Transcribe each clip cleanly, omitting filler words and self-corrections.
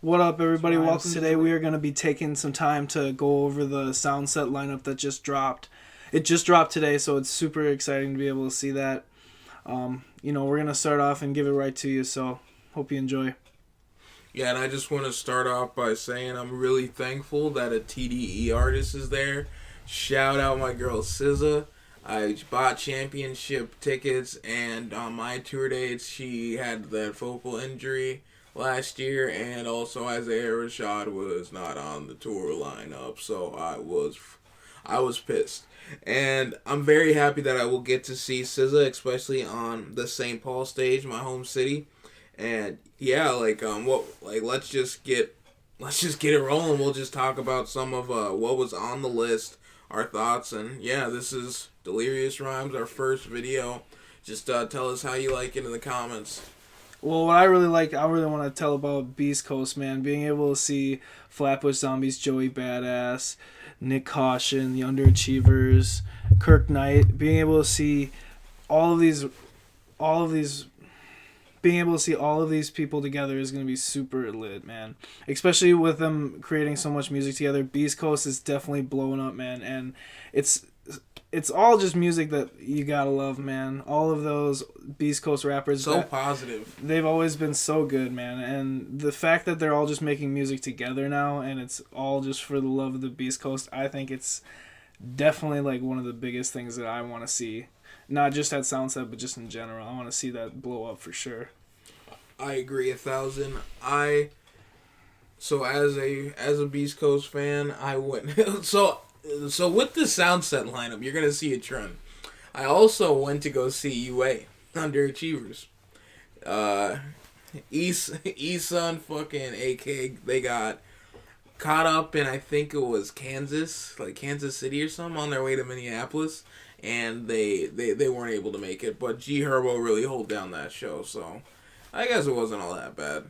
What up, everybody? Ryan Welcome. Today Sizzle. we are going to be taking some time to go over the sound set lineup that just dropped. It just dropped today, so it's super exciting to be able to see that. We're going to start off and give it right to you, so hope you enjoy. Yeah, and I just want to start off by saying I'm really thankful that a TDE artist is there. Shout out my girl SZA. I bought championship tickets, and on my tour dates, she had that vocal injury last year, and also Isaiah Rashad was not on the tour lineup, so I was pissed. And I'm very happy that I will get to see SZA, especially on the St. Paul stage, my home city. And yeah, let's just get it rolling. We'll just talk about some of what was on the list, our thoughts, and yeah, this is Delirious Rhymes, our first video. Just tell us how you like it in the comments. Well, what I really like, I really want to tell about Beast Coast, man. Being able to see Flatbush Zombies, Joey Badass, Nick Caution, the Underachievers, Kirk Knight. Being able to see all of these being able to see all of these people together is going to be super lit, man. Especially with them creating so much music together. Beast Coast is definitely blowing up, man, and it's all just music that you gotta love, man. All of those Beast Coast rappers, So positive. they've always been so good, man. And the fact that they're all just making music together now, and it's all just for the love of the Beast Coast, I think it's definitely like one of the biggest things that I want to see. Not just at Soundset, but just in general. I want to see that blow up for sure. I agree 1,000. So as a Beast Coast fan, I went so with the Soundset lineup, you're gonna see a trend. I also went to go see UA Underachievers. Eson fucking AK, they got caught up in, I think it was Kansas, like Kansas City or something, on their way to Minneapolis, and they weren't able to make it. But G Herbo really hold down that show, so I guess it wasn't all that bad.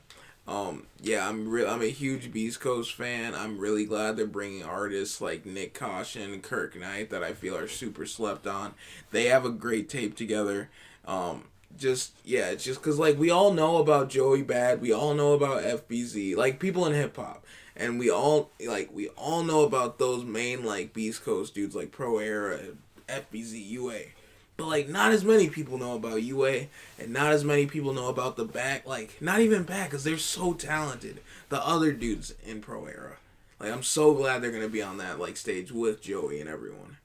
Yeah, I'm a huge Beast Coast fan. I'm really glad they're bringing artists like Nick Caution and Kirk Knight that I feel are super slept on. They have a great tape together. It's just because, like, we all know about Joey Bad, we all know about FBZ, like, people in hip hop, and we all know about those main, like, Beast Coast dudes like Pro Era, FBZ, UA. But, like, not as many people know about UA, and not as many people know about the back, like, not even back, because they're so talented. The other dudes in Pro Era. Like, I'm so glad they're going to be on that, like, stage with Joey and everyone.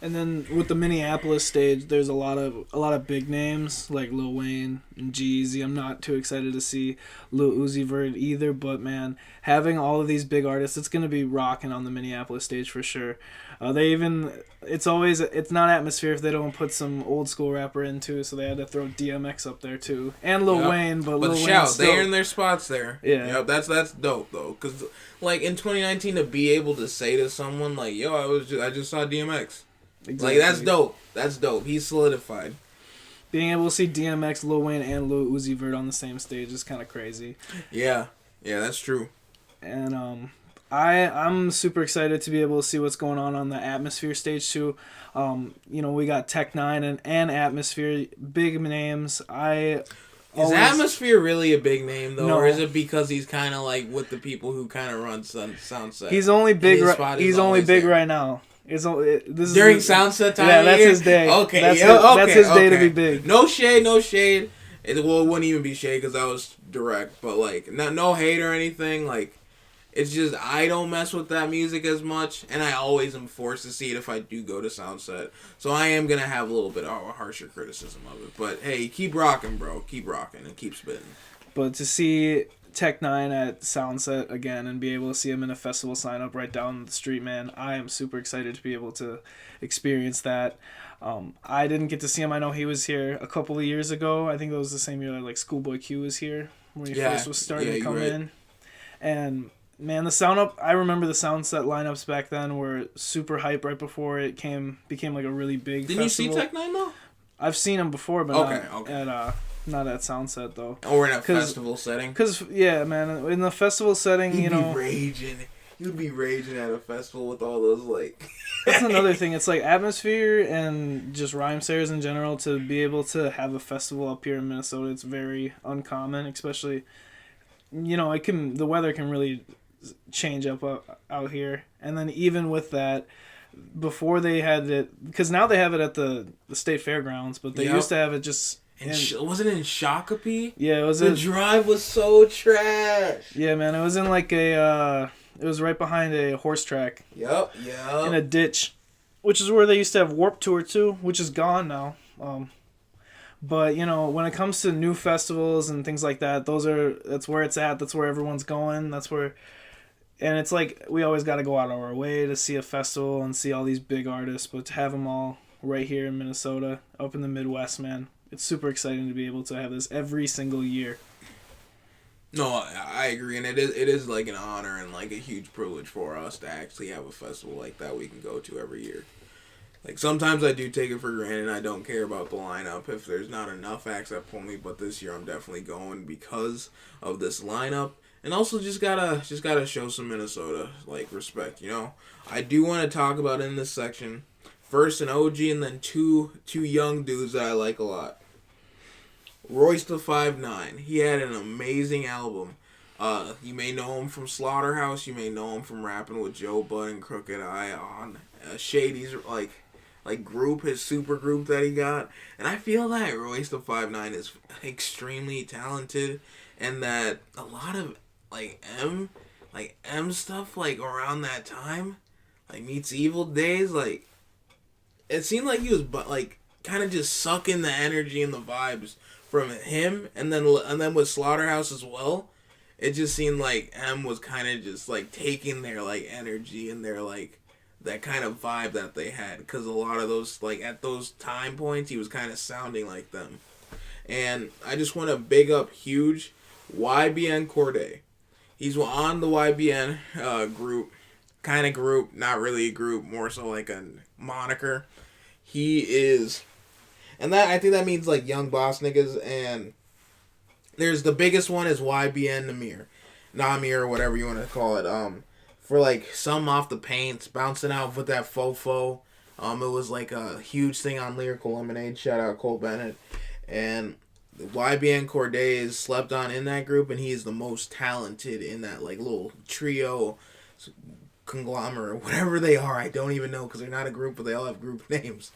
And then with the Minneapolis stage, there's a lot of big names like Lil Wayne and G-Eazy. I'm not too excited to see Lil Uzi Vert either, but man, having all of these big artists, it's gonna be rocking on the Minneapolis stage for sure. It's not Atmosphere if they don't put some old school rapper in too, so they had to throw DMX up there too, and Lil Wayne, but Lil Wayne shout, still, they earn their spots there. Yeah. Yep, that's dope though, because like in 2019 to be able to say to someone like, "Yo, I just saw DMX." Exactly. Like, that's dope. That's dope. He's solidified. Being able to see DMX, Lil Wayne, and Lil Uzi Vert on the same stage is kind of crazy. Yeah, that's true. And I'm super excited to be able to see what's going on the Atmosphere stage too. We got Tech Nine and Atmosphere, big names. Is Atmosphere really a big name though, No. or is it because he's kind of like with the people who kind of run Soundset? He's only big. He's only big there. right now. This is During Soundset time. Yeah, that's year? his day. Okay, that's his day to be big. No shade. It wouldn't even be shade because that was direct. But like, no hate or anything. Like, it's just I don't mess with that music as much, and I always am forced to see it if I do go to Soundset. So I am gonna have a little bit of a harsher criticism of it. But hey, keep rocking, bro. Keep rocking and keep spitting. But to see Tech Nine at Soundset again and be able to see him in a festival sign up right down the street, man, I am super excited to be able to experience that. I didn't get to see him. I know he was here a couple of years ago. I think that was the same year that like Schoolboy Q was here when he first was starting to come in. And man, I remember the Soundset lineups back then were super hype right before it became like a really big Didn't festival. you see Tech Nine though? I've seen him before, but not at Soundset though. Or in a festival setting. Because yeah, man, in the festival setting, You'd be raging at a festival with all those like. That's another thing. It's like Atmosphere and just Rhymesayers in general, to be able to have a festival up here in Minnesota. It's very uncommon, especially the weather can really change up out here. And then even with that, before they had it, because now they have it at the state fairgrounds, but they used to have it just wasn't it in Shakopee? Yeah, it was. The drive was so trash. Yeah, man, it was in like it was right behind a horse track. Yep. In a ditch, which is where they used to have Warped Tour too, which is gone now. But when it comes to new festivals and things like that, that's where it's at. That's where everyone's going. That's where, and it's like we always got to go out of our way to see a festival and see all these big artists, but to have them all right here in Minnesota, up in the Midwest, man, it's super exciting to be able to have this every single year. No, I agree, and it is like an honor and like a huge privilege for us to actually have a festival like that we can go to every year. Like, sometimes I do take it for granted and I don't care about the lineup if there's not enough acts that pull me, but this year I'm definitely going because of this lineup. And also just gotta show some Minnesota, like, respect, I do want to talk about in this section, first an OG and then two young dudes that I like a lot. Royce da 5'9". He had an amazing album. You may know him from Slaughterhouse. You may know him from rapping with Joe Bud and Crooked I on Shady's group, his super group that he got. And I feel that Royce da 5'9" is extremely talented, and that a lot of M stuff around that time, Meets Evil days, it seemed like he was kind of just sucking the energy and the vibes from him, and then with Slaughterhouse as well. It just seemed like M was kind of just taking their energy and their that kind of vibe that they had, because a lot of those at those time points he was kind of sounding like them. And I just want to big up huge YBN Corday. He's on the YBN group, not really a group, more so like a moniker. He is, and that I think that means young boss niggas. And there's the biggest one is YBN Namir, or whatever you want to call it. For some off the paints, bouncing out with that fofo. It was a huge thing on Lyrical Lemonade. Shout out Cole Bennett. And YBN Corday is slept on in that group, and he is the most talented in that little trio, conglomerate, whatever they are. I don't even know, because they're not a group, but they all have group names.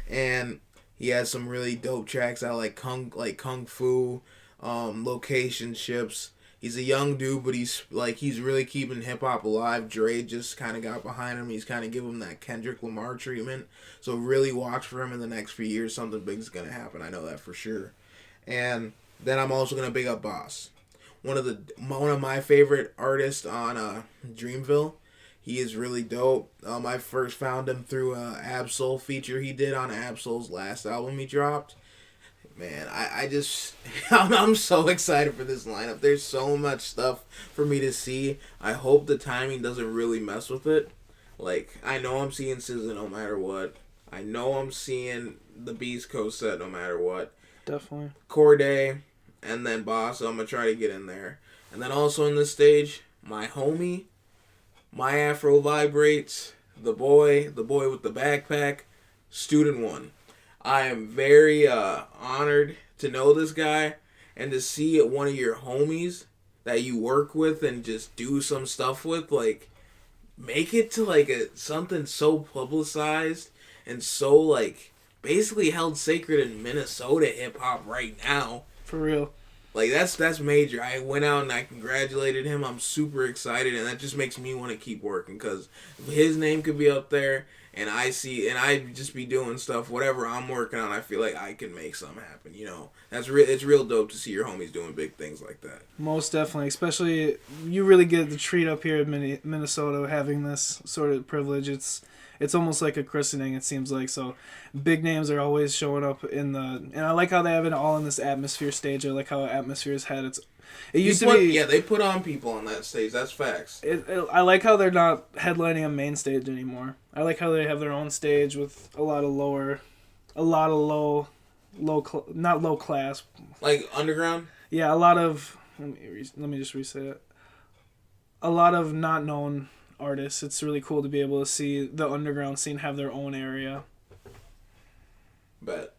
And he has some really dope tracks out Kung Fu, Location Ships. He's a young dude, but he's really keeping hip hop alive. Dre just kind of got behind him. He's kind of giving him that Kendrick Lamar treatment. So really watch for him in the next few years. Something big's gonna happen. I know that for sure. And then I'm also gonna big up Boss, one of my favorite artists on Dreamville. He is really dope. I first found him through a Ab-Soul feature he did on Ab-Soul's last album he dropped. Man, I'm so excited for this lineup. There's so much stuff for me to see. I hope the timing doesn't really mess with it. I know I'm seeing SZA no matter what. I know I'm seeing the Beast Coast set no matter what. Definitely. Corday, and then Boss, so I'm going to try to get in there. And then also on this stage, my homie, My Afro Vibrates, the boy with the backpack, Student One. I am very honored to know this guy, and to see one of your homies that you work with and just do some stuff with, make it to something so publicized and so basically held sacred in Minnesota hip hop right now. For real. That's major. I went out and I congratulated him. I'm super excited, and that just makes me want to keep working, because his name could be up there, and I just be doing stuff, whatever I'm working on, I feel like I can make something happen, It's real dope to see your homies doing big things like that. Most definitely. Especially, you really get the treat up here in Minnesota having this sort of privilege. It's almost like a christening, it seems like. So big names are always showing up and I like how they have it all in this Atmosphere stage. I like how Atmosphere's had it used to be... Yeah, they put on people on that stage. That's facts. I like how they're not headlining a main stage anymore. I like how they have their own stage with a lot of not low class. Underground? Yeah, a lot of... Let me just reset it. A lot of not known artists. It's really cool to be able to see the underground scene have their own area. Bet.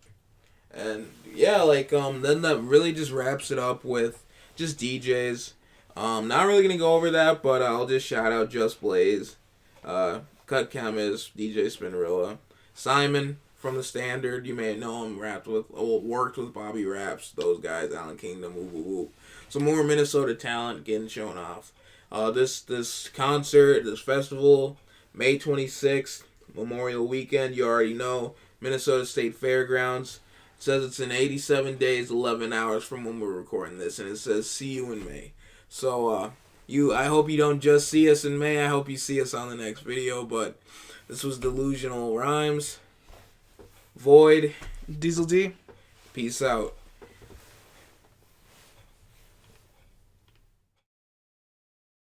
And yeah, then that really just wraps it up with just DJs. Not really gonna go over that, but I'll just shout out Just Blaze, Cut Chemist, DJ Spinrilla, Simon from the Standard. You may know him. Worked with Bobby Raps. Those guys, Alan Kingdom, woo woo woo. Some more Minnesota talent getting shown off. This concert, this festival, May 26th, Memorial Weekend. You already know, Minnesota State Fairgrounds. It says it's in 87 days, 11 hours from when we're recording this, and it says see you in May. So, I hope you don't just see us in May. I hope you see us on the next video. But this was Delusional Rhymes. Void. Diesel D. Peace out.